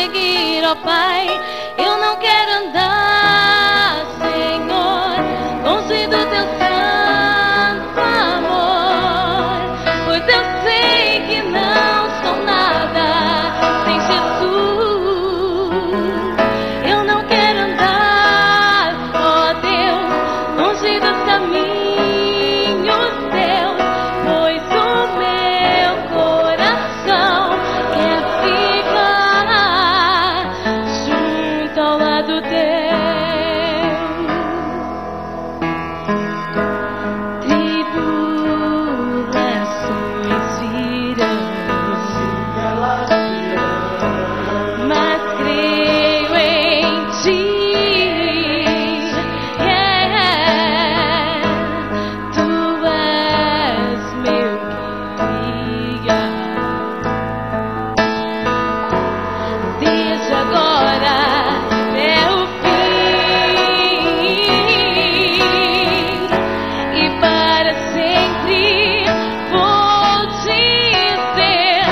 seguir, ó Pai. Eu não quero andar, Senhor, longe do teu santo amor, pois eu sei que não sou nada sem Jesus. Eu não quero andar, ó Deus, longe dos caminhos teus, pois o meu coração quer ficar junto ao lado teu. Tribulações virão, mas creio em ti. Tu és meu guia. Desde agora até o fim, e para sempre vou dizer: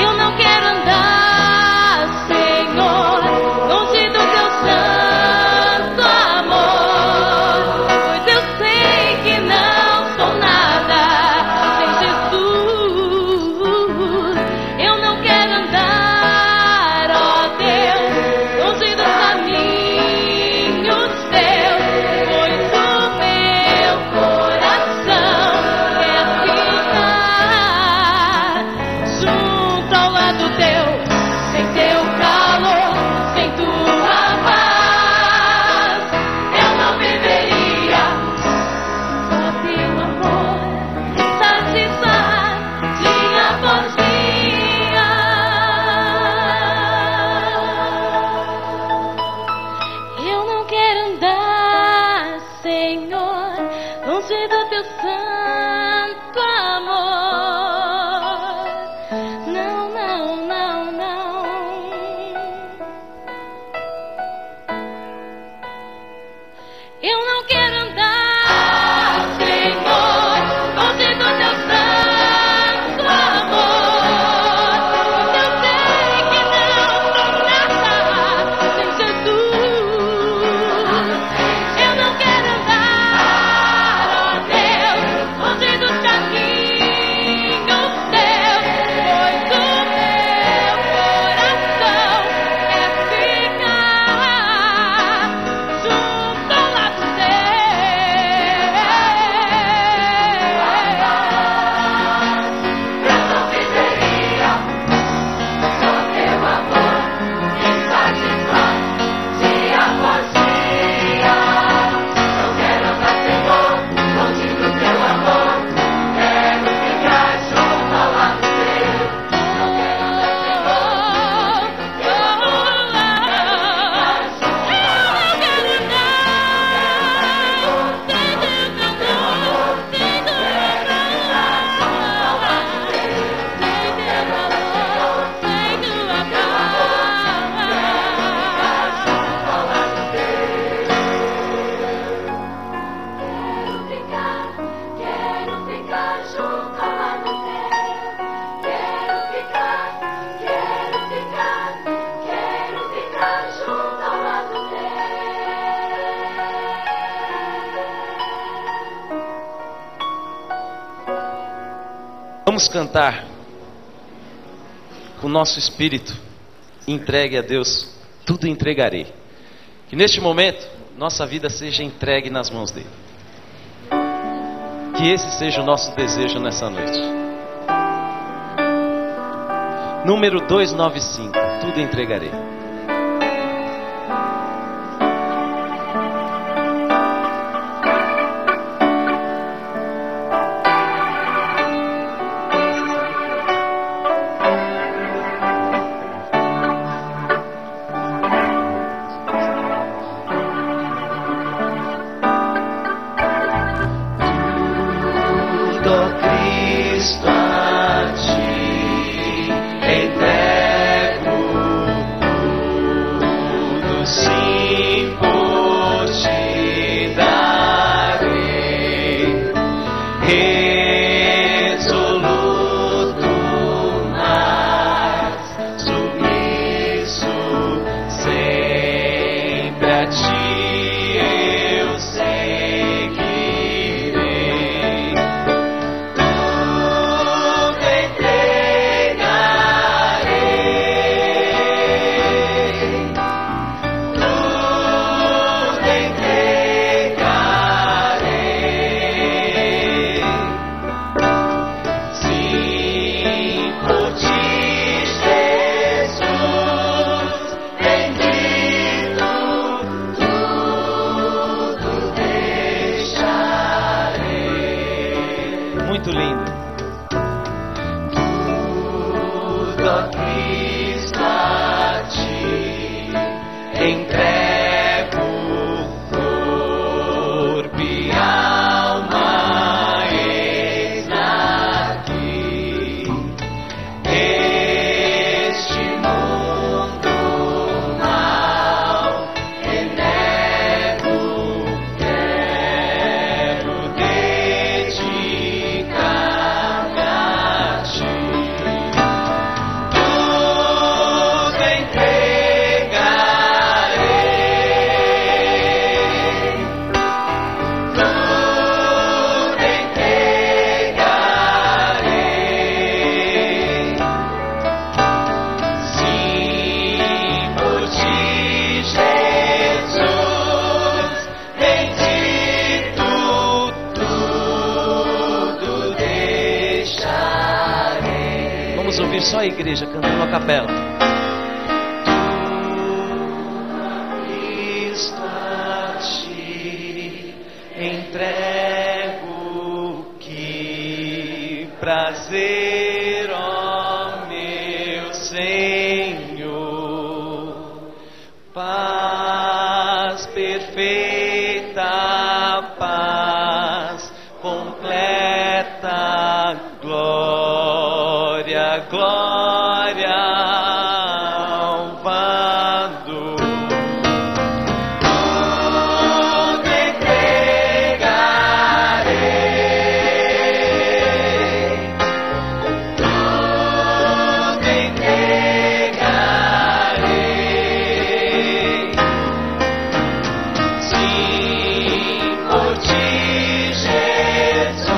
eu não quero andar, Senhor, longe do teu santo amor, pois eu sei que não sou nada sem Jesus. Eu não quero andar, ó Deus, longe dos caminhos teus, pois o meu coração quer ficar junto ao lado teu, sem teu calor, sem tua paz. Eu não viveria, só teu amor satisfaz dia após dia. Eu não quero andar, Senhor, longe do teu santo amor. Não, não, não, não. Eu não quero andar, Senhor, longe do teu santo amor, pois eu sei que não sou nada sem Jesus. Eu não quero andar, ó Deus, longe dos caminhos teus, pois o meu coração quer ficar junto ao lado teu. Eu não viveria, só teu amor me satisfaz dia após dia. Não quero andar, Senhor, longe do teu amor, quero ficar junto ao lado teu. Não quero andar, Senhor, eu não quero ficar junto ao lado teu. Quero ficar junto ao lado teu. Vamos cantar com o nosso espírito entregue a Deus, tudo entregarei. Que neste momento nossa vida seja entregue nas mãos dele. Que esse seja o nosso desejo nessa noite. Número 295, tudo entregarei. Tudo, Cristo, a ti entrego. resoluto, mas submisso. muito lindo. Tudo a Cristo a ti entrego, corpo e alma, eis aqui. Este mundo mau renego, quero dedicar-me a ti. Tudo entregarei, tudo entregarei. Sim, por ti, Jesus, bendito, tudo deixarei. Vamos ouvir só a igreja cantando a capela. Cristo a ti entrego, que prazer, ó meu Senhor, paz perfeita, paz completa, glória, glória ao vado. Tudo entregarei, tudo entregarei. Sim, por ti, Jesus,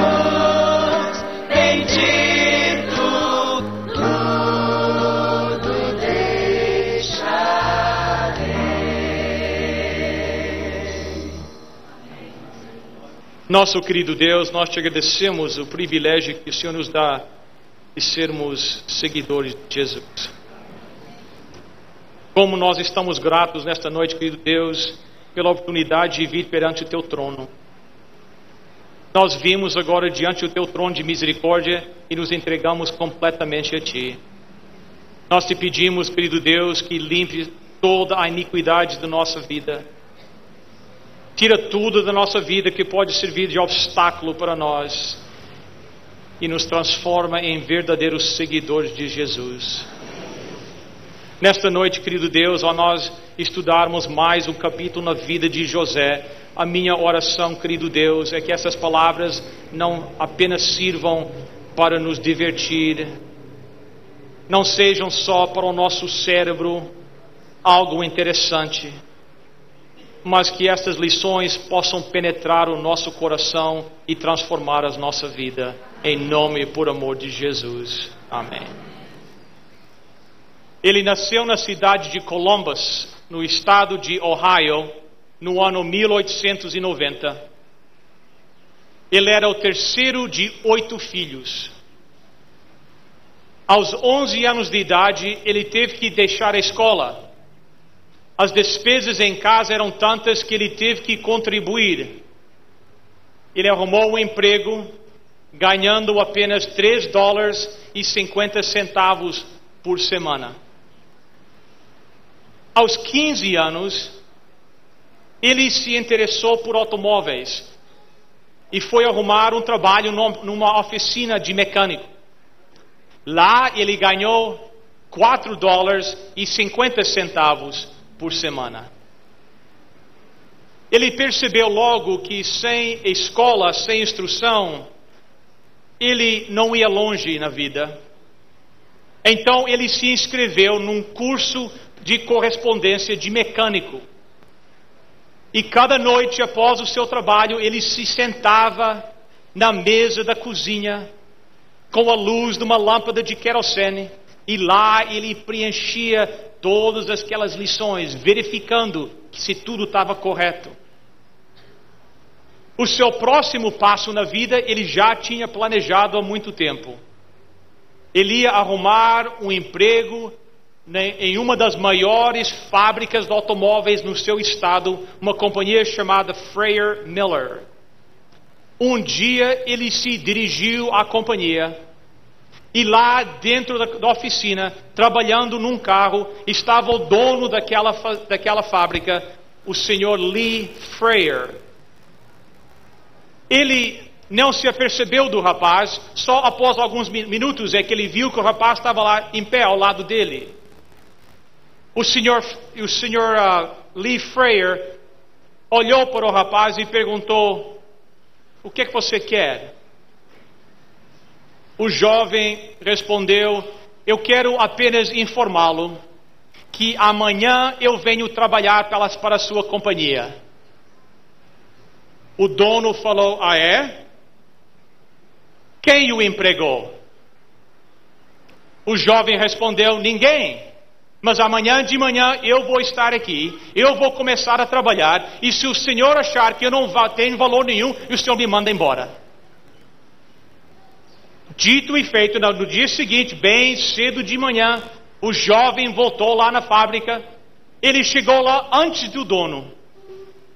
bendito, tudo deixarei. Nosso querido Deus, nós te agradecemos o privilégio que o Senhor nos dá de sermos seguidores de Jesus. Como nós estamos gratos nesta noite, querido Deus, pela oportunidade de vir perante o teu trono. Nós vimos agora diante do teu trono de misericórdia e nos entregamos completamente a ti. Nós te pedimos, querido Deus, que limpe toda a iniquidade da nossa vida. Tira tudo da nossa vida que pode servir de obstáculo para nós e nos transforma em verdadeiros seguidores de Jesus. Nesta noite, querido Deus, ao nós estudarmos mais um capítulo na vida de José, a minha oração, querido Deus, é que essas palavras não apenas sirvam para nos divertir, não sejam só para o nosso cérebro algo interessante, mas que estas lições possam penetrar o nosso coração e transformar a nossa vida. Em nome e por amor de Jesus. Amém. Ele nasceu na cidade de Columbus, no estado de Ohio, no ano 1890. Ele era o terceiro de 8 filhos. Aos 11 anos de idade, ele teve que deixar a escola. As despesas em casa eram tantas que ele teve que contribuir. Ele arrumou um emprego, ganhando apenas $3,50 por semana. Aos 15 anos, ele se interessou por automóveis e foi arrumar um trabalho numa oficina de mecânico. Lá ele ganhou $4,50 por semana. Ele percebeu logo que sem escola, sem instrução, ele não ia longe na vida. Então ele se inscreveu num curso de correspondência de mecânico. E cada noite após o seu trabalho, ele se sentava na mesa da cozinha com a luz de uma lâmpada de querosene, e lá ele preenchia todas aquelas lições, verificando se tudo estava correto. O seu próximo passo na vida ele já tinha planejado há muito tempo. Ele ia arrumar um emprego em uma das maiores fábricas de automóveis no seu estado, uma companhia chamada Freyer Miller. Um dia ele se dirigiu à companhia e lá dentro da oficina, trabalhando num carro, estava o dono daquela fábrica, o senhor Lee Freyer. Ele não se apercebeu do rapaz, só após alguns minutos é que ele viu que o rapaz estava lá em pé ao lado dele. O senhor Lee Freyer olhou para o rapaz e perguntou: o que é que você quer? O jovem respondeu: eu quero apenas informá-lo que amanhã eu venho trabalhar para a sua companhia. O dono falou: ah, é? Quem o empregou? O jovem respondeu: ninguém. Mas amanhã de manhã eu vou estar aqui, eu vou começar a trabalhar, e se o senhor achar que eu não tenho valor nenhum, o senhor me manda embora. Dito e feito, no dia seguinte, bem cedo de manhã, o jovem voltou lá na fábrica. Ele chegou lá antes do dono.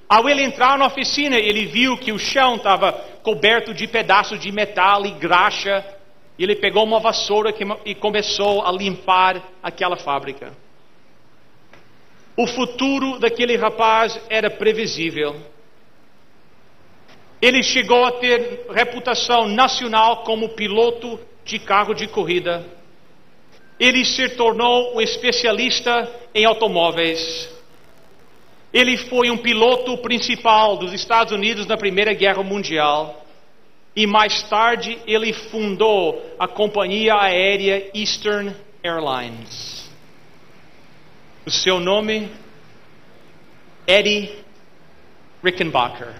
Ao ele entrar na oficina, ele viu que o chão estava coberto de pedaços de metal e graxa. Ele pegou uma vassoura e começou a limpar aquela fábrica. O futuro daquele rapaz era previsível. Ele chegou a ter reputação nacional como piloto de carro de corrida. Ele se tornou um especialista em automóveis. Ele foi um piloto principal dos Estados Unidos na Primeira Guerra Mundial. E mais tarde ele fundou a companhia aérea Eastern Airlines. O seu nome? Eddie Rickenbacker,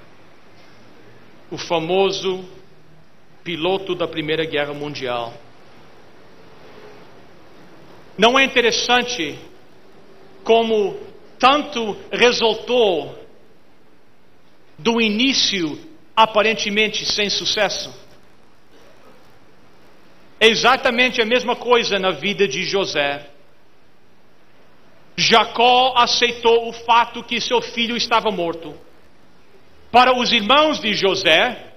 o famoso piloto da Primeira Guerra Mundial. Não é interessante como tanto resultou do início aparentemente sem sucesso? É exatamente a mesma coisa na vida de José. Jacó aceitou o fato que seu filho estava morto. Para os irmãos de José,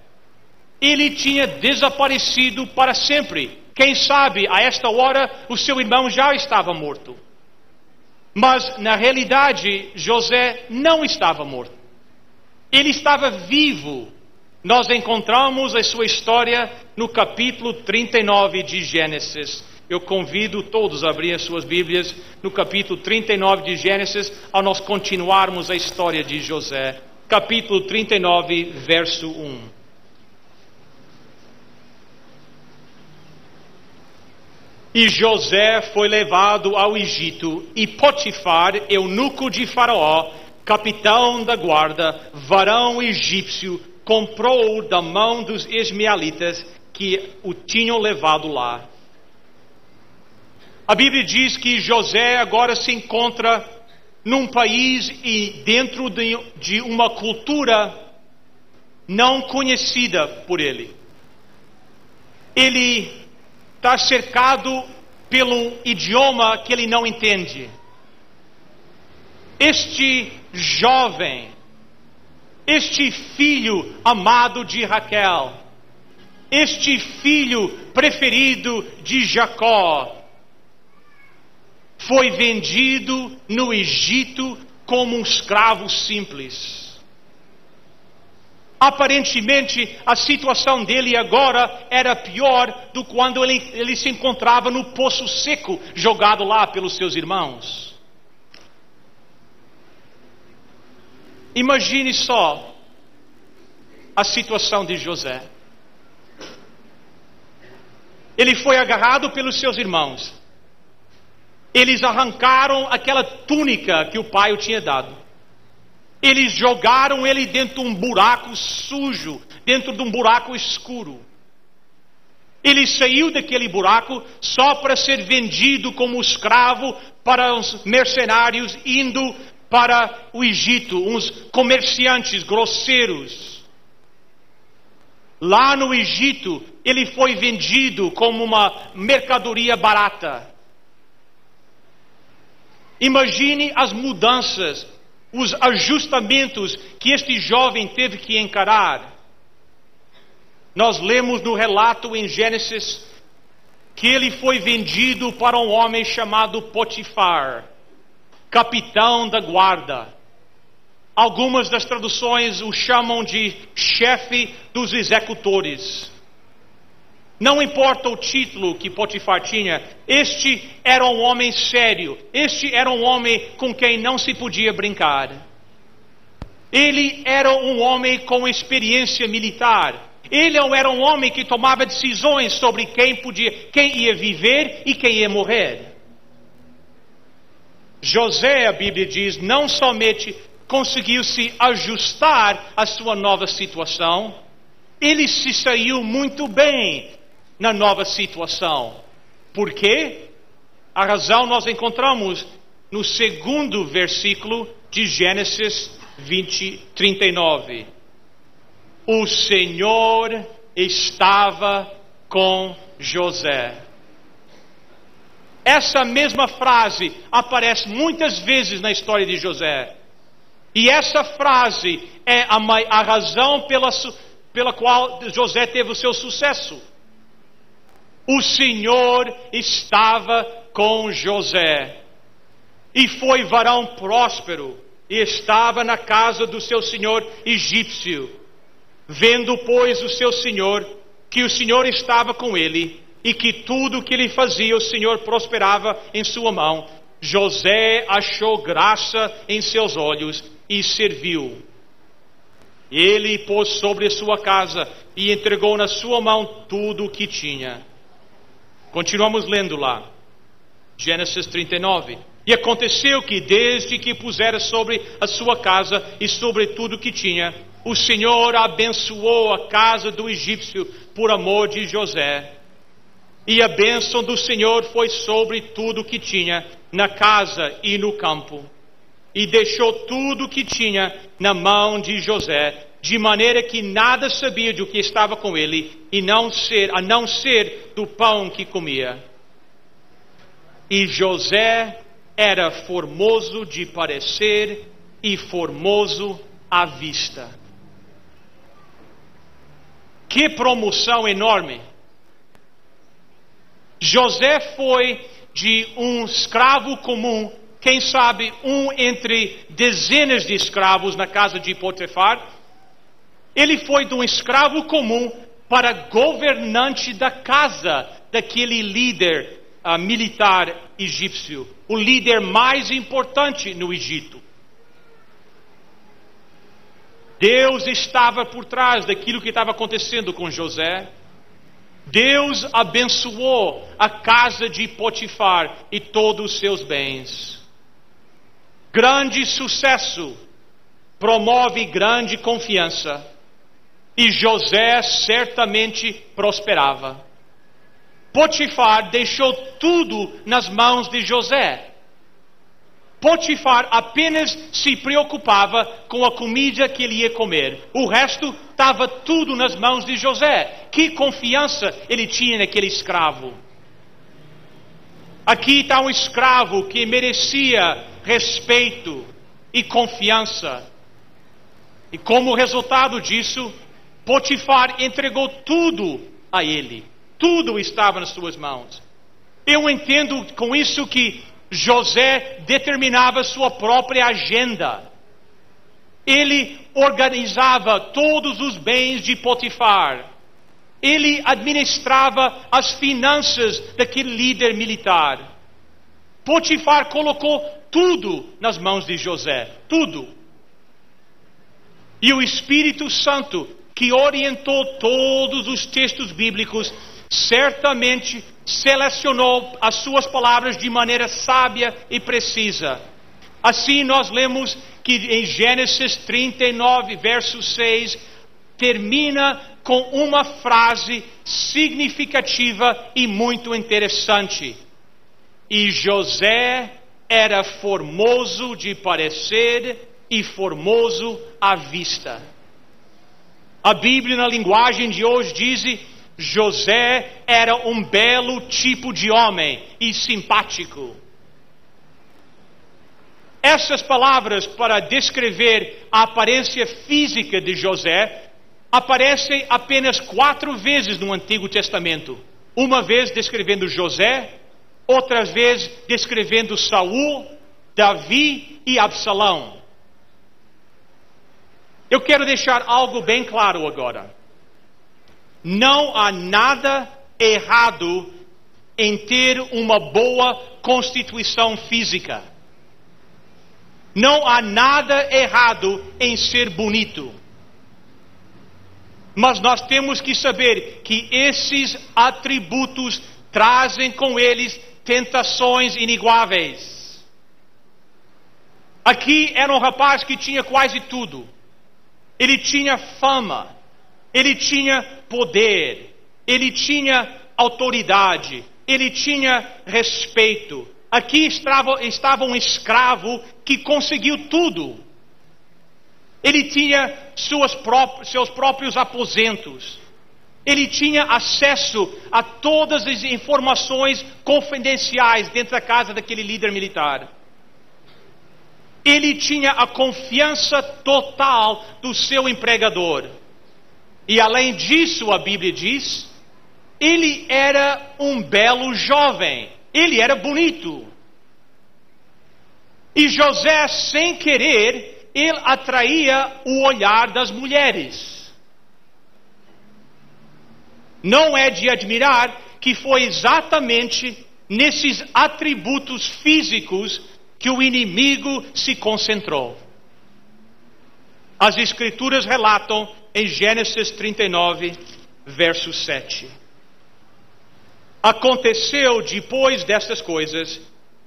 ele tinha desaparecido para sempre. Quem sabe, a esta hora, o seu irmão já estava morto. Mas, na realidade, José não estava morto. Ele estava vivo. Nós encontramos a sua história no capítulo 39 de Gênesis. Eu convido todos a abrir as suas Bíblias no capítulo 39 de Gênesis, ao nós continuarmos a história de José. Capítulo 39, verso 1. E José foi levado ao Egito, e Potifar, eunuco de Faraó, capitão da guarda, varão egípcio, comprou-o da mão dos ismaelitas que o tinham levado lá. A Bíblia diz que José agora se encontra num país e dentro de uma cultura não conhecida por ele. Ele está cercado pelo idioma que ele não entende. Este jovem, este filho amado de Raquel, este filho preferido de Jacó, foi vendido no Egito como um escravo simples. Aparentemente, a situação dele agora era pior do que quando ele se encontrava no poço seco, jogado lá pelos seus irmãos. Imagine só a situação de José. Ele foi agarrado pelos seus irmãos. Eles arrancaram aquela túnica que o pai o tinha dado. Eles jogaram ele dentro de um buraco sujo, dentro de um buraco escuro. Ele saiu daquele buraco só para ser vendido como escravo para os mercenários indo para o Egito, uns comerciantes grosseiros. Lá no Egito, ele foi vendido como uma mercadoria barata. Imagine as mudanças, os ajustamentos que este jovem teve que encarar. nós lemos no relato em Gênesis que ele foi vendido para um homem chamado Potifar, capitão da guarda. Algumas das traduções o chamam de chefe dos executores. Não importa o título que Potifar tinha, este era um homem sério, este era um homem com quem não se podia brincar. Ele era um homem com experiência militar. Ele era um homem que tomava decisões sobre quem ia viver e quem ia morrer. José, a Bíblia diz, não somente conseguiu se ajustar à sua nova situação, ele se saiu muito bem na nova situação. Por quê? A razão nós encontramos no segundo versículo de Gênesis 39. O Senhor estava com José. Essa mesma frase aparece muitas vezes na história de José. E essa frase é a razão pela qual José teve o seu sucesso. O Senhor estava com José. E foi varão próspero. E estava na casa do seu senhor egípcio. Vendo, pois, o seu senhor, que o Senhor estava com ele, e que tudo o que ele fazia, o Senhor prosperava em sua mão, José achou graça em seus olhos e serviu. Ele pôs sobre a sua casa e entregou na sua mão tudo o que tinha. Continuamos lendo lá. Gênesis 39. E aconteceu que desde que pusera sobre a sua casa e sobre tudo o que tinha, o Senhor abençoou a casa do egípcio por amor de José. E a bênção do Senhor foi sobre tudo o que tinha na casa e no campo. E deixou tudo o que tinha na mão de José, de maneira que nada sabia do que estava com ele, a não ser do pão que comia. E José era formoso de parecer e formoso à vista. Que promoção enorme! José foi de um escravo comum, quem sabe entre dezenas de escravos na casa de Potifar. Ele foi de um escravo comum para governante da casa daquele líder militar egípcio, o líder mais importante no Egito. Deus estava por trás daquilo que estava acontecendo com José. Deus abençoou a casa de Potifar e todos os seus bens. Grande sucesso promove grande confiança, e José certamente prosperava. Potifar deixou tudo nas mãos de José. Potifar apenas se preocupava com a comida que ele ia comer. O resto estava tudo nas mãos de José. Que confiança ele tinha naquele escravo. Aqui está um escravo que merecia respeito e confiança. E como resultado disso, Potifar entregou tudo a ele. Tudo estava nas suas mãos. Eu entendo com isso que José determinava sua própria agenda. Ele organizava todos os bens de Potifar. Ele administrava as finanças daquele líder militar. Potifar colocou tudo nas mãos de José. Tudo. E o Espírito Santo, que orientou todos os textos bíblicos, certamente selecionou as suas palavras de maneira sábia e precisa. Assim nós lemos que em Gênesis 39, verso 6, termina com uma frase significativa e muito interessante. E José era formoso de parecer e formoso à vista. A Bíblia, na linguagem de hoje, diz: José era um belo tipo de homem e simpático. Essas palavras para descrever a aparência física de José aparece apenas 4 vezes no Antigo Testamento. Uma vez descrevendo José, outra vez descrevendo Saul, Davi e Absalão. Eu quero deixar algo bem claro agora. Não há nada errado em ter uma boa constituição física. Não há nada errado em ser bonito. Mas nós temos que saber que esses atributos trazem com eles tentações inigualáveis. Aqui era um rapaz que tinha quase tudo. Ele tinha fama, ele tinha poder, ele tinha autoridade, ele tinha respeito. Aqui estava um escravo que conseguiu tudo. Ele tinha seus próprios aposentos. Ele tinha acesso a todas as informações confidenciais dentro da casa daquele líder militar. Ele tinha a confiança total do seu empregador. E além disso, a Bíblia diz, ele era um belo jovem. Ele era bonito. E José, sem querer, ele atraía o olhar das mulheres. Não é de admirar que foi exatamente nesses atributos físicos que o inimigo se concentrou. As Escrituras relatam em Gênesis 39, verso 7. Aconteceu depois destas coisas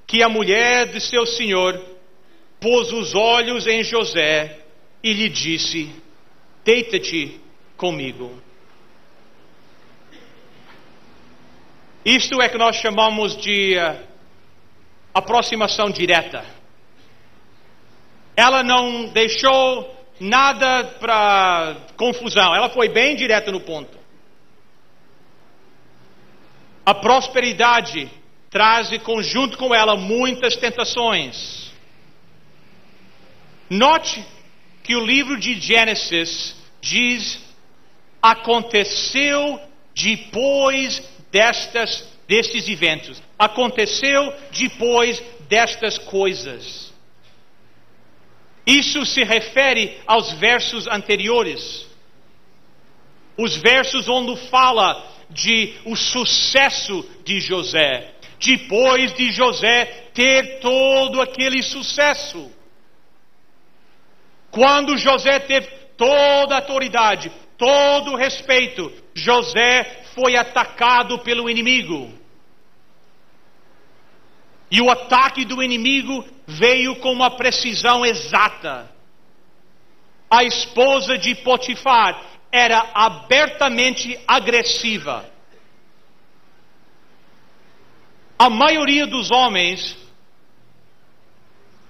que a mulher de seu senhor pôs os olhos em José e lhe disse: deita-te comigo. Isto é que nós chamamos de aproximação direta. Ela não deixou nada para confusão. Ela foi bem direta no ponto. A prosperidade traz conjunto com ela muitas tentações. Note que o livro de Gênesis diz: aconteceu depois destes eventos. Aconteceu depois destas coisas. Isso se refere aos versos anteriores. Os versos onde fala de o sucesso de José. Depois de José ter todo aquele sucesso. Quando José teve toda a autoridade, todo o respeito, José foi atacado pelo inimigo. E o ataque do inimigo veio com uma precisão exata. A esposa de Potifar era abertamente agressiva. A maioria dos homens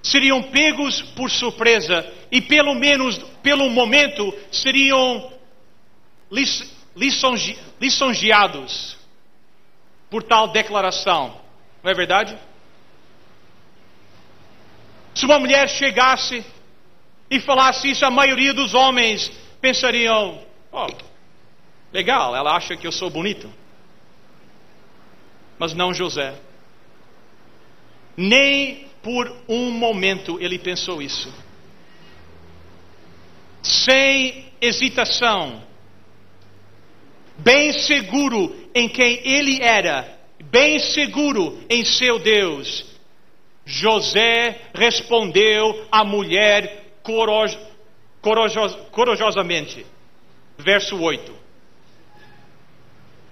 seriam pegos por surpresa e pelo menos, pelo momento, seriam lisonjeados por tal declaração. Não é verdade? Se uma mulher chegasse e falasse isso, a maioria dos homens pensariam: oh, legal, ela acha que eu sou bonito. Mas não José. Nem por um momento ele pensou isso. Sem hesitação, bem seguro em quem ele era, bem seguro em seu Deus, José respondeu à mulher corajosamente. Verso 8.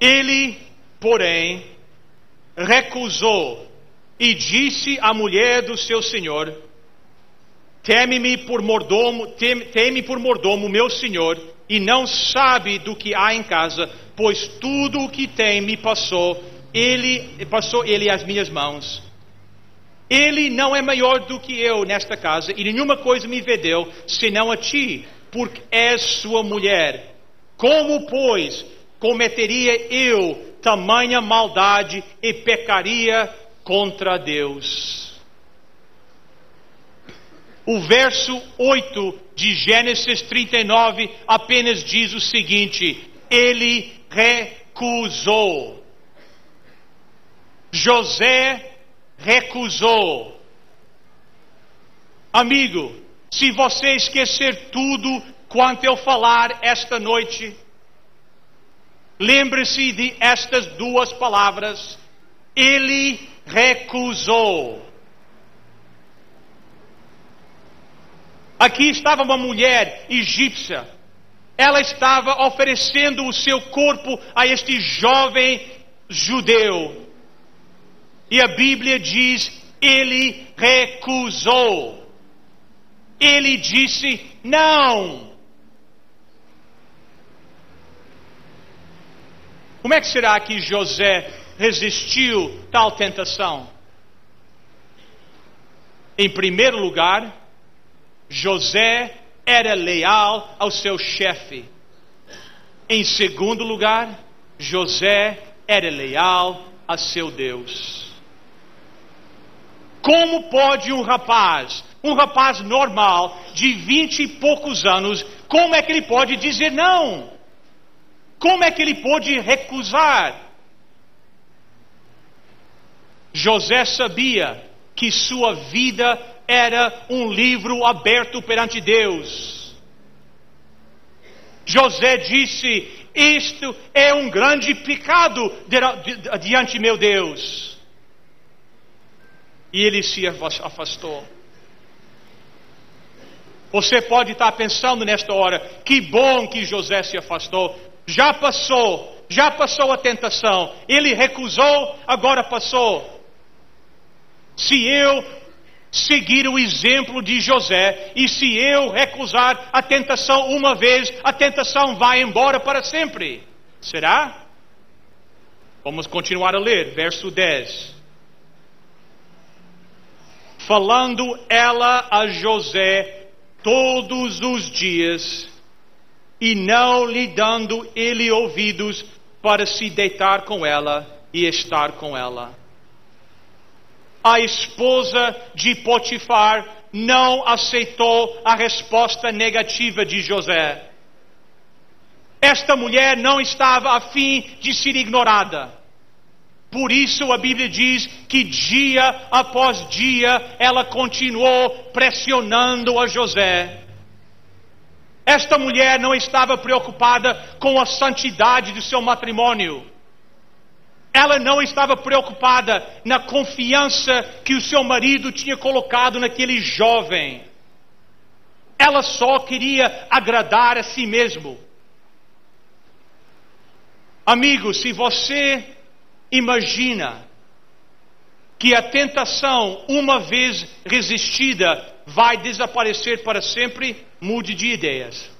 Ele, porém, recusou e disse à mulher do seu senhor: teme por mordomo, meu senhor, e não sabe do que há em casa, pois tudo o que tem me passou ele às minhas mãos. Ele não é maior do que eu nesta casa, e nenhuma coisa me vedeu, senão a ti, porque és sua mulher. Como, pois, cometeria eu tamanha maldade e pecaria contra Deus? O verso 8 de Gênesis 39 apenas diz o seguinte: ele recusou. José recusou. Amigo, se você esquecer tudo quanto eu falar esta noite, lembre-se de estas duas palavras: ele recusou. Aqui estava uma mulher egípcia. Ela estava oferecendo o seu corpo a este jovem judeu. E a Bíblia diz: ele recusou. Ele disse não. Como é que será que José resistiu tal tentação? Em primeiro lugar, José era leal ao seu chefe. Em segundo lugar, José era leal a seu Deus. Como pode um rapaz normal, de 20 e poucos anos, como é que ele pode dizer não? Como é que ele pode recusar? José sabia que sua vida era um livro aberto perante Deus. José disse: isto é um grande pecado diante de meu Deus. E ele se afastou. Você pode estar pensando nesta hora: que bom que José se afastou. Já passou a tentação. Ele recusou, agora passou. Se eu seguir o exemplo de José, e se eu recusar a tentação uma vez, a tentação vai embora para sempre. Será? Vamos continuar a ler, verso 10. Falando ela a José todos os dias, e não lhe dando ele ouvidos para se deitar com ela e estar com ela. A esposa de Potifar não aceitou a resposta negativa de José. Esta mulher não estava a fim de ser ignorada. Por isso a Bíblia diz que dia após dia ela continuou pressionando a José. Esta mulher não estava preocupada com a santidade do seu matrimônio. Ela não estava preocupada na confiança que o seu marido tinha colocado naquele jovem. Ela só queria agradar a si mesmo. Amigo, se você imagina que a tentação, uma vez resistida, vai desaparecer para sempre, mude de ideias.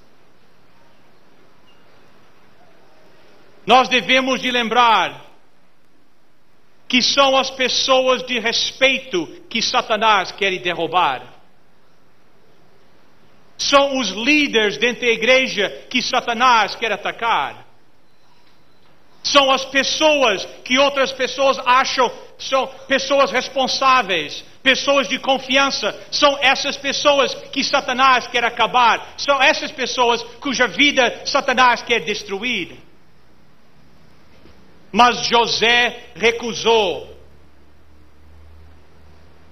Nós devemos de lembrar que são as pessoas de respeito que Satanás quer derrubar. São os líderes dentro da igreja que Satanás quer atacar. São as pessoas que outras pessoas acham são pessoas responsáveis, pessoas de confiança. São essas pessoas que Satanás quer acabar. São essas pessoas cuja vida Satanás quer destruir. Mas José recusou.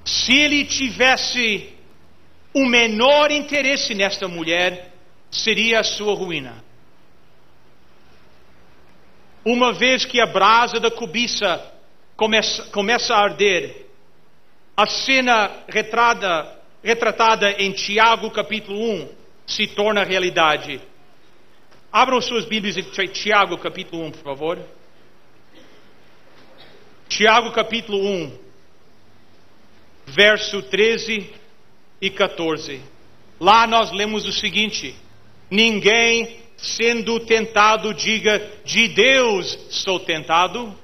Se ele tivesse o menor interesse nesta mulher, seria a sua ruína. Uma vez que a brasa da cobiça começa a arder, a cena retratada em Tiago capítulo 1 se torna realidade. Abram suas Bíblias em Tiago capítulo 1, por favor. Tiago capítulo 1, verso 13 e 14. Lá nós lemos o seguinte: ninguém sendo tentado diga, de Deus sou tentado,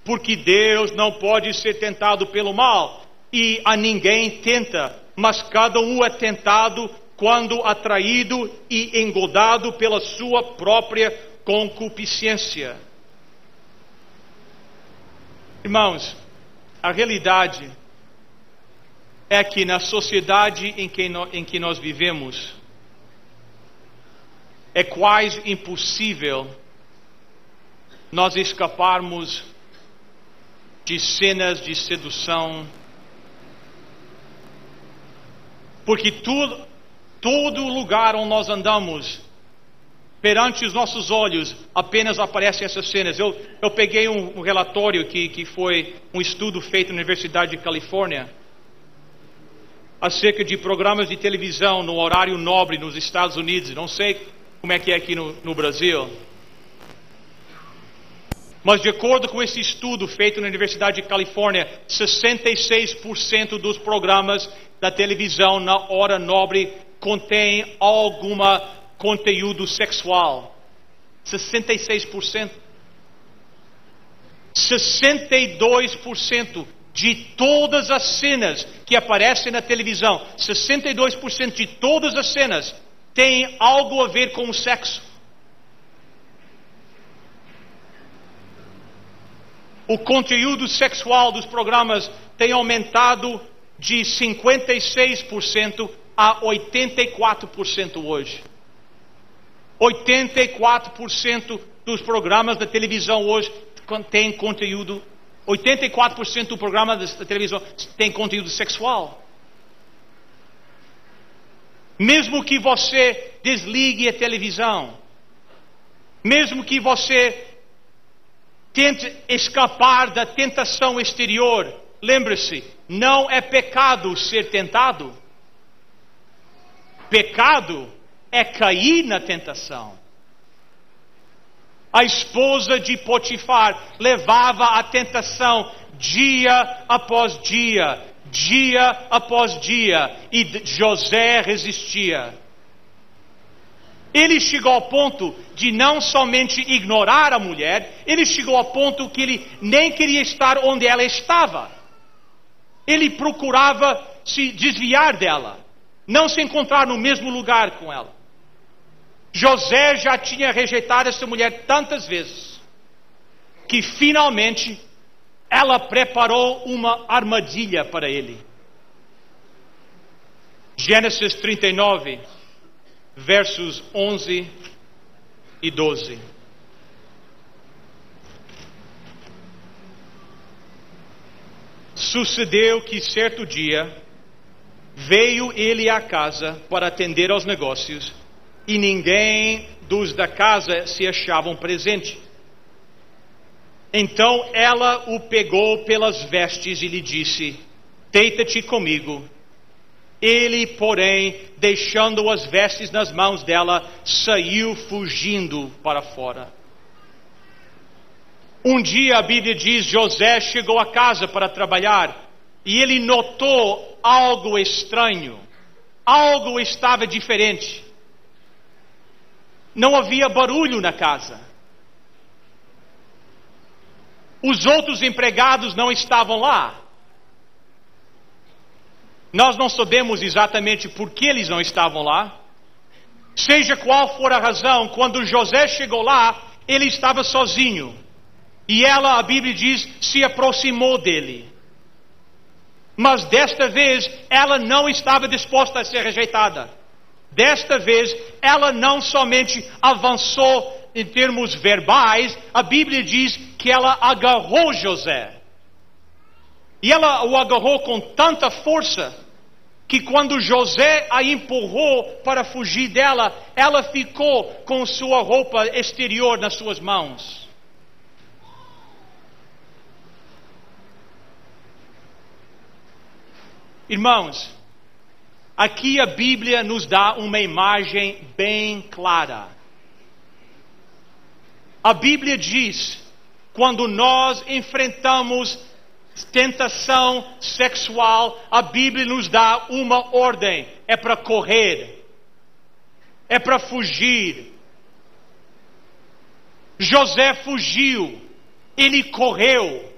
porque Deus não pode ser tentado pelo mal, e a ninguém tenta, mas cada um é tentado quando atraído e engodado pela sua própria concupiscência. Irmãos, a realidade é que na sociedade em que nós vivemos, é quase impossível nós escaparmos de cenas de sedução, porque todo lugar onde nós andamos, perante os nossos olhos, apenas aparecem essas cenas. Eu peguei um relatório que foi um estudo feito na Universidade de Califórnia, acerca de programas de televisão no horário nobre nos Estados Unidos. Não sei como é que é aqui no Brasil. Mas de acordo com esse estudo feito na Universidade de Califórnia, 66% dos programas da televisão na hora nobre contém algum conteúdo sexual. 66%. 62% de todas as cenas que aparecem na televisão, 62% de todas as cenas têm algo a ver com o sexo. O conteúdo sexual dos programas tem aumentado de 56% a 84% hoje. 84% dos programas da televisão hoje tem conteúdo, 84% do programa da televisão tem conteúdo sexual. Mesmo que você desligue a televisão, mesmo que você tente escapar da tentação exterior, lembre-se, não é pecado ser tentado. Pecado é cair na tentação. A esposa de Potifar levava a tentação dia após dia, dia após dia, e José resistia. Ele chegou ao ponto de não somente ignorar a mulher, ele chegou ao ponto que ele nem queria estar onde ela estava. Ele procurava se desviar dela, não se encontrar no mesmo lugar com ela. José já tinha rejeitado essa mulher tantas vezes, que finalmente ela preparou uma armadilha para ele. Gênesis 39, versos 11 e 12. Sucedeu que certo dia veio ele à casa para atender aos negócios, e ninguém dos da casa se achavam presente. Então ela o pegou pelas vestes e lhe disse: deita-te comigo. Ele, porém, deixando as vestes nas mãos dela, saiu fugindo para fora. Um dia a Bíblia diz: José chegou a casa para trabalhar e ele notou algo estranho. Algo estava diferente. Não havia barulho na casa. Os outros empregados não estavam lá. Nós não sabemos exatamente por que eles não estavam lá. Seja qual for a razão, quando José chegou lá, ele estava sozinho. E ela, a Bíblia diz, se aproximou dele. Mas desta vez, ela não estava disposta a ser rejeitada. Desta vez, ela não somente avançou em termos verbais, a Bíblia diz que ela agarrou José. E ela o agarrou com tanta força, que quando José a empurrou para fugir dela, ela ficou com sua roupa exterior nas suas mãos. Irmãos, aqui a Bíblia nos dá uma imagem bem clara. A Bíblia diz, quando nós enfrentamos tentação sexual, a Bíblia nos dá uma ordem: é para correr, é para fugir. José fugiu, ele correu.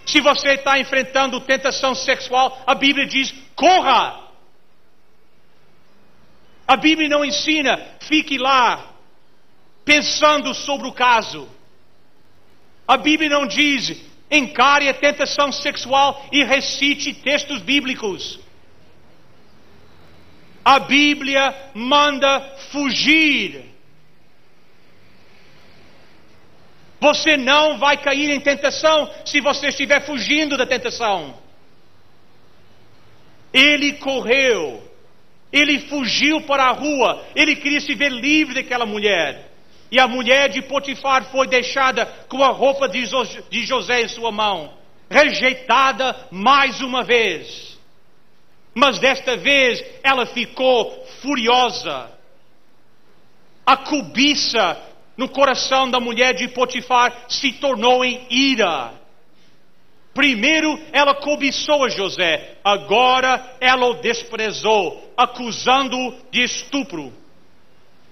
Se você está enfrentando tentação sexual, a Bíblia diz: corra. A Bíblia não ensina, fique lá pensando sobre o caso. A Bíblia não diz, Encare a tentação sexual e recite textos bíblicos. A Bíblia manda fugir. Você não vai cair em tentação se você estiver fugindo da tentação. Ele correu. Ele fugiu para a rua. Ele queria se ver livre daquela mulher. E a mulher de Potifar foi deixada com a roupa de José em sua mão. Rejeitada mais uma vez. Mas desta vez ela ficou furiosa. A cobiça no coração da mulher de Potifar se tornou em ira. Primeiro ela cobiçou a José, agora ela o desprezou, acusando-o de estupro.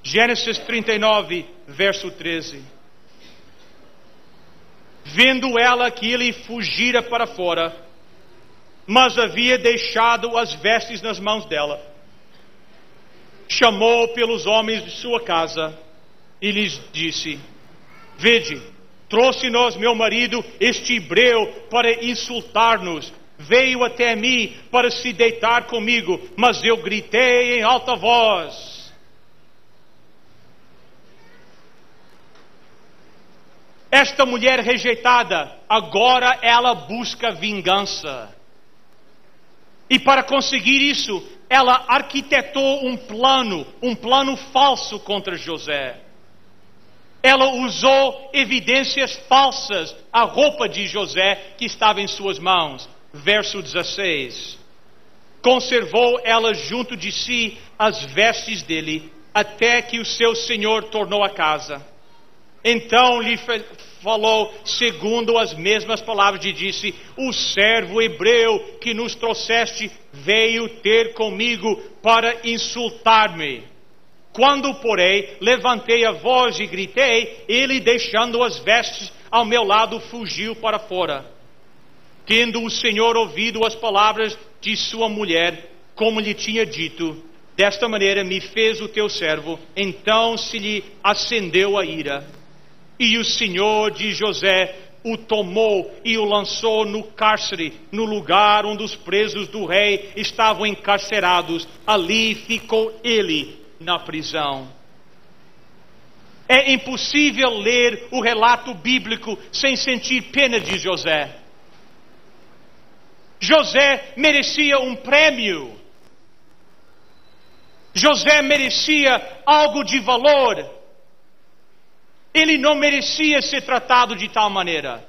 Gênesis 39, verso 13. Vendo ela que ele fugira para fora, mas havia deixado as vestes nas mãos dela, chamou pelos homens de sua casa e lhes disse: Vede, trouxe-nos meu marido, este hebreu, para insultar-nos. Veio até mim para se deitar comigo, mas eu gritei em alta voz. Esta mulher rejeitada, agora ela busca vingança. E para conseguir isso, ela arquitetou um plano falso contra José. Ela usou evidências falsas, a roupa de José que estava em suas mãos. Verso 16. Conservou ela junto de si as vestes dele, até que o seu senhor tornou a casa. Então lhe falou segundo as mesmas palavras e disse: O servo hebreu que nos trouxeste veio ter comigo para insultar-me. Quando, porém, levantei a voz e gritei, ele, deixando as vestes ao meu lado, fugiu para fora. Tendo o Senhor ouvido as palavras de sua mulher, como lhe tinha dito, desta maneira me fez o teu servo. Então se lhe acendeu a ira. E o Senhor de José o tomou e o lançou no cárcere, no lugar onde os presos do rei estavam encarcerados. Ali ficou ele na prisão. É impossível ler o relato bíblico sem sentir pena de José. José merecia um prêmio. José merecia algo de valor. Ele não merecia ser tratado de tal maneira.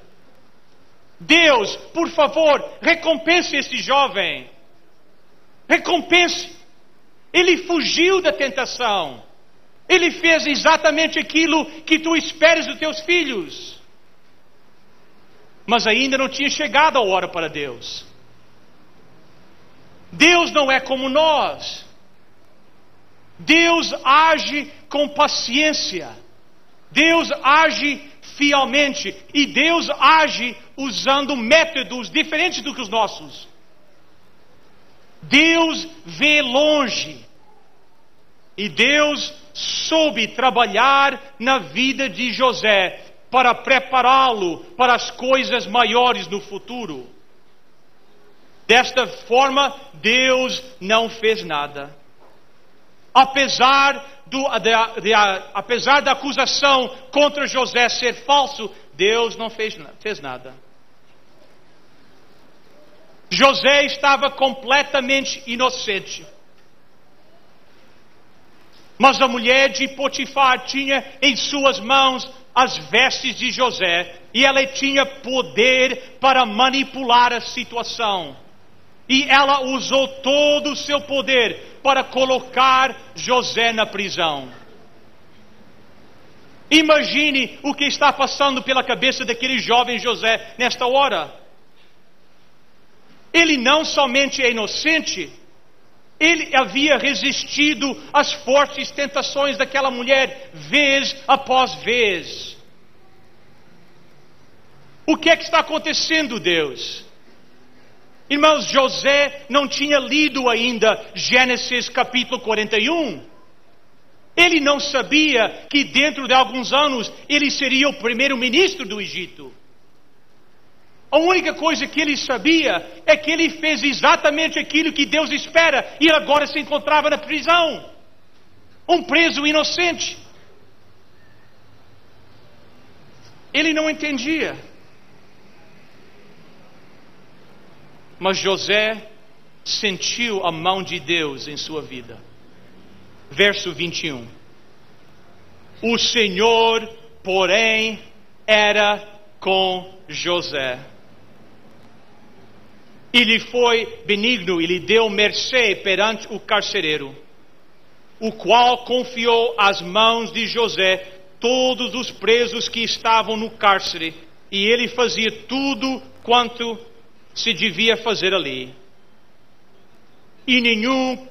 Deus, por favor, recompense esse jovem. Recompense. Ele fugiu da tentação. Ele fez exatamente aquilo que tu esperas dos teus filhos. Mas ainda não tinha chegado a hora para Deus. Deus não é como nós. Deus age com paciência. Deus age fielmente. E Deus age usando métodos diferentes do que os nossos. Deus vê longe. E Deus soube trabalhar na vida de José para prepará-lo para as coisas maiores no futuro. Desta forma, Deus não fez nada. Apesar da acusação contra José ser falso, Deus não fez nada. José estava completamente inocente. Mas a mulher de Potifar tinha em suas mãos as vestes de José, e ela tinha poder para manipular a situação. E ela usou todo o seu poder para colocar José na prisão. Imagine o que está passando pela cabeça daquele jovem José nesta hora. Ele não somente é inocente, ele havia resistido às fortes tentações daquela mulher, vez após vez. O que é que está acontecendo, Deus? Irmãos, José não tinha lido ainda Gênesis capítulo 41. Ele não sabia que dentro de alguns anos ele seria o primeiro-ministro do Egito. A única coisa que ele sabia é que ele fez exatamente aquilo que Deus espera e ele agora se encontrava na prisão. Um preso inocente. Ele não entendia. Mas José sentiu a mão de Deus em sua vida. Verso 21. O Senhor, porém, era com José. Ele foi benigno e lhe deu mercê perante o carcereiro, o qual confiou às mãos de José todos os presos que estavam no cárcere, e ele fazia tudo quanto se devia fazer ali. E nenhum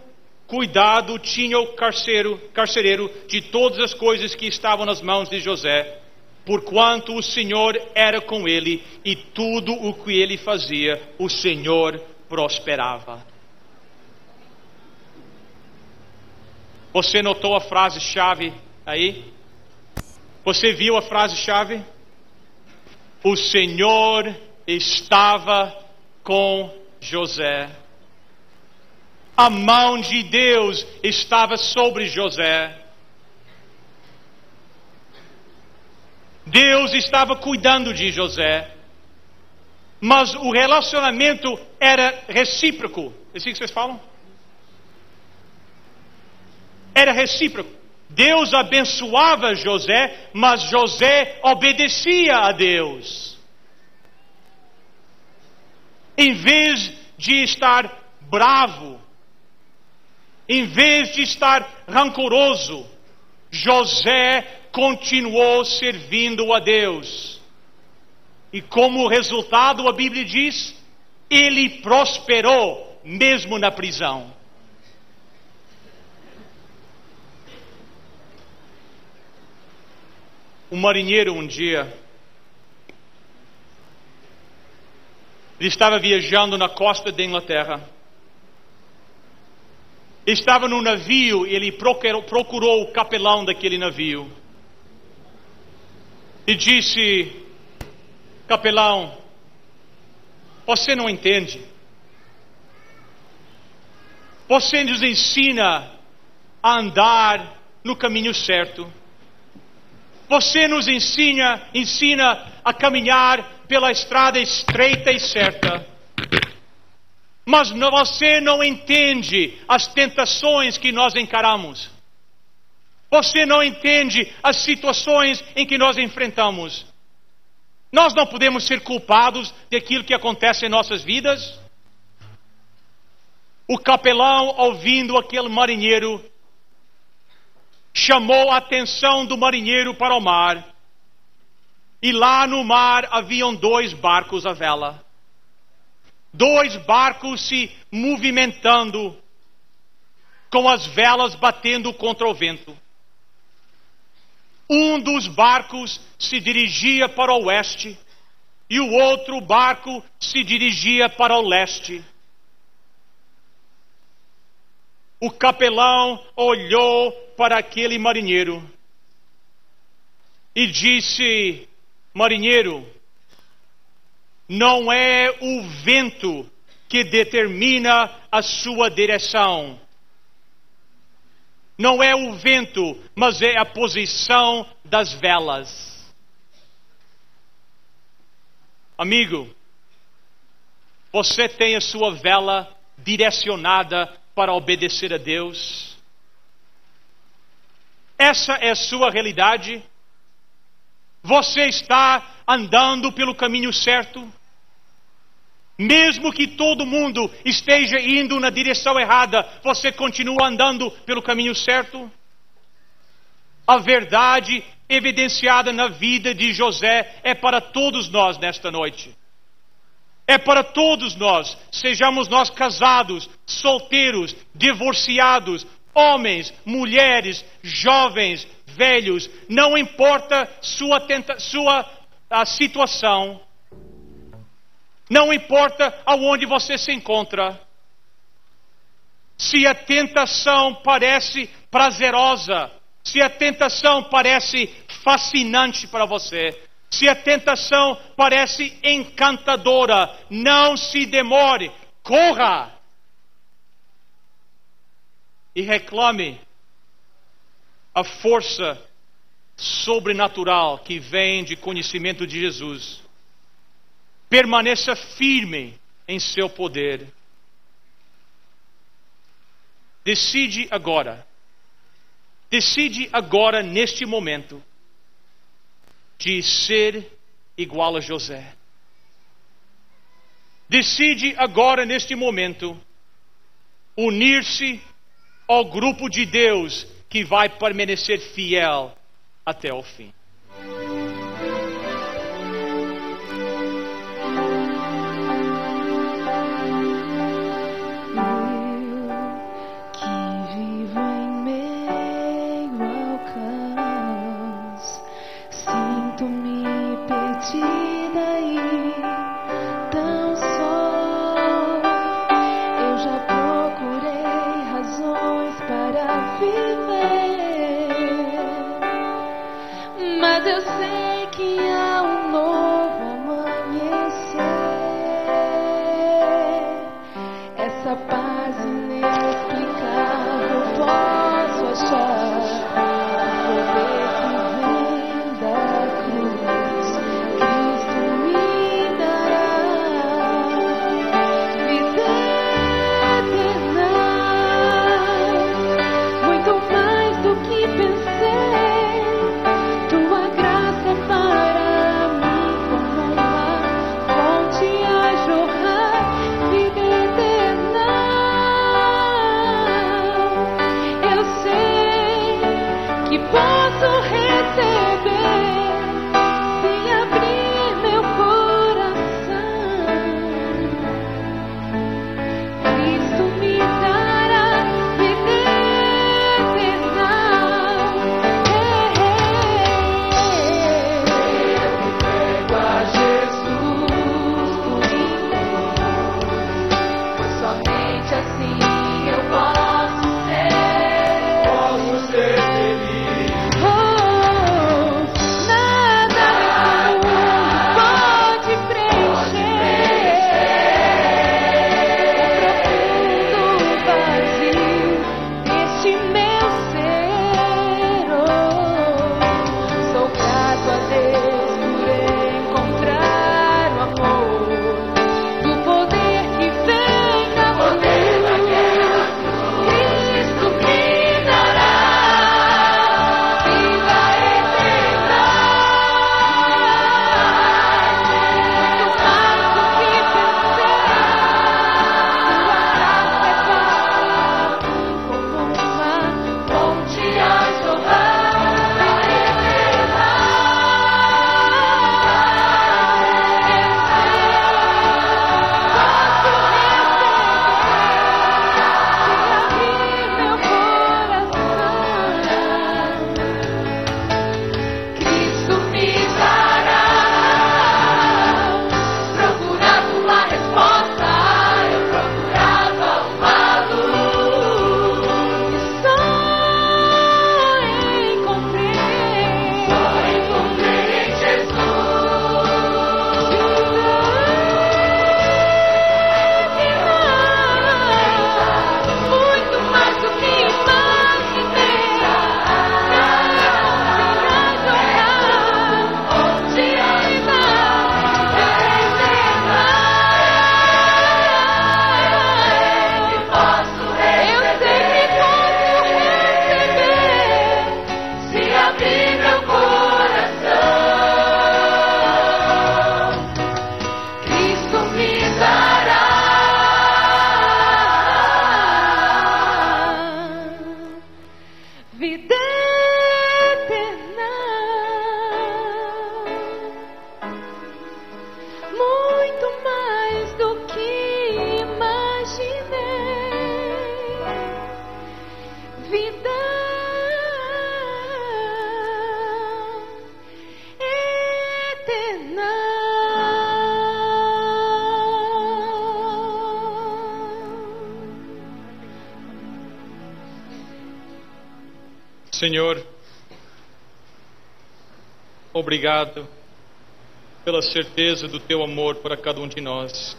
cuidado tinha o carcereiro de todas as coisas que estavam nas mãos de José, porquanto o Senhor era com ele, e tudo o que ele fazia, o Senhor prosperava. Você notou a frase-chave aí? Você viu a frase-chave? O Senhor estava com José. A mão de Deus estava sobre José. Deus estava cuidando de José. Mas o relacionamento era recíproco. É assim que vocês falam? Era recíproco. Deus abençoava José, mas José obedecia a Deus. Em vez de estar bravo, em vez de estar rancoroso, José continuou servindo a Deus. E como resultado, a Bíblia diz, ele prosperou mesmo na prisão. Um marinheiro um dia, ele estava viajando na costa da Inglaterra. Estava num navio e ele procurou o capelão daquele navio. E disse: capelão, você não entende. Você nos ensina a andar no caminho certo. Você nos ensina a caminhar pela estrada estreita e certa. Mas você não entende as tentações que nós encaramos. Você não entende as situações em que nós enfrentamos. Nós não podemos ser culpados daquilo que acontece em nossas vidas. O capelão, ouvindo aquele marinheiro, chamou a atenção do marinheiro para o mar. E lá no mar haviam 2 barcos à vela. 2 barcos se movimentando, com as velas batendo contra o vento. Um dos barcos se dirigia para o oeste e o outro barco se dirigia para o leste. O capelão olhou para aquele marinheiro e disse: marinheiro, não é o vento que determina a sua direção. Não é o vento, mas é a posição das velas. Amigo, você tem a sua vela direcionada para obedecer a Deus? Essa é a sua realidade? Você está andando pelo caminho certo? Mesmo que todo mundo esteja indo na direção errada, você continua andando pelo caminho certo? A verdade evidenciada na vida de José é para todos nós nesta noite. É para todos nós, sejamos nós casados, solteiros, divorciados, homens, mulheres, jovens, velhos, não importa a situação. Não importa aonde você se encontra. Se a tentação parece prazerosa, se a tentação parece fascinante para você, Se a tentação parece encantadora, não se demore, corra e reclame a força sobrenatural que vem de conhecimento de Jesus. Permaneça firme em seu poder. Decide agora, neste momento, de ser igual a José. Decide agora, neste momento, unir-se ao grupo de Deus que vai permanecer fiel até o fim. Mas eu sei que há um novo amanhecer. Essa paz inexplicável posso achar. O poder que vem da cruz, Cristo me dará vida eterna, muito mais do que pensei. Tua graça é para mim como uma fonte a jorrar vida eterna. Eu sei que posso receber se abrir meu coração. Cristo me dará vida eterna. Somente assim eu posso ser feliz. Oh, nada nesse mundo pode preencher o profundo vazio deste meu ser. Oh, sou grato a Deus por encontrar o amor do poder que vem da cruz. Cristo me dará vida eterna. Muito mais do que pensei. Tua graça é para mim como uma fonte a jorrar vida eterna. Cristo me dará. Procurava uma resposta, eu procurava uma luz. E só encontrei em Jesus. Muito mais do que imaginei. Eu sei que posso receber se abrir meu coração. Cristo me dará vida eterna, muito mais do que imaginei. Vida eterna. Senhor, obrigado pela certeza do teu amor para cada um de nós.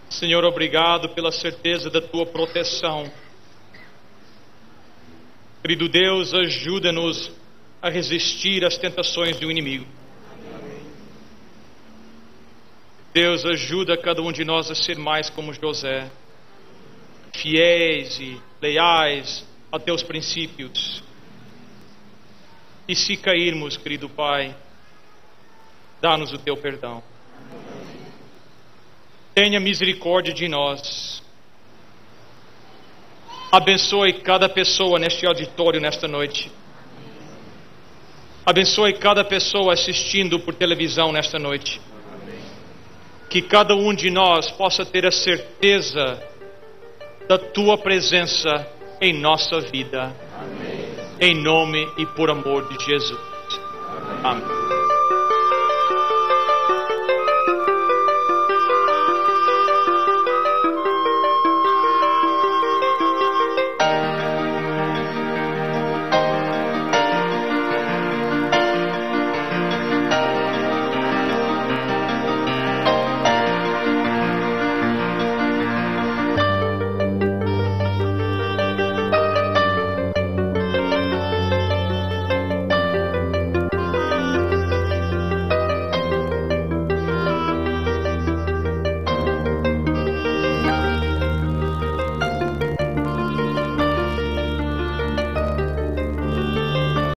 Senhor, obrigado pela certeza da tua proteção. Querido Deus, ajuda-nos a resistir às tentações do inimigo. Deus, ajuda cada um de nós a ser mais como José, fiéis e leais a teus princípios. E se cairmos, querido Pai, dá-nos o teu perdão. Tenha misericórdia de nós. Abençoe cada pessoa neste auditório nesta noite. Abençoe cada pessoa assistindo por televisão nesta noite. Que cada um de nós possa ter a certeza da tua presença em nossa vida. Em nome e por amor de Jesus. Amém.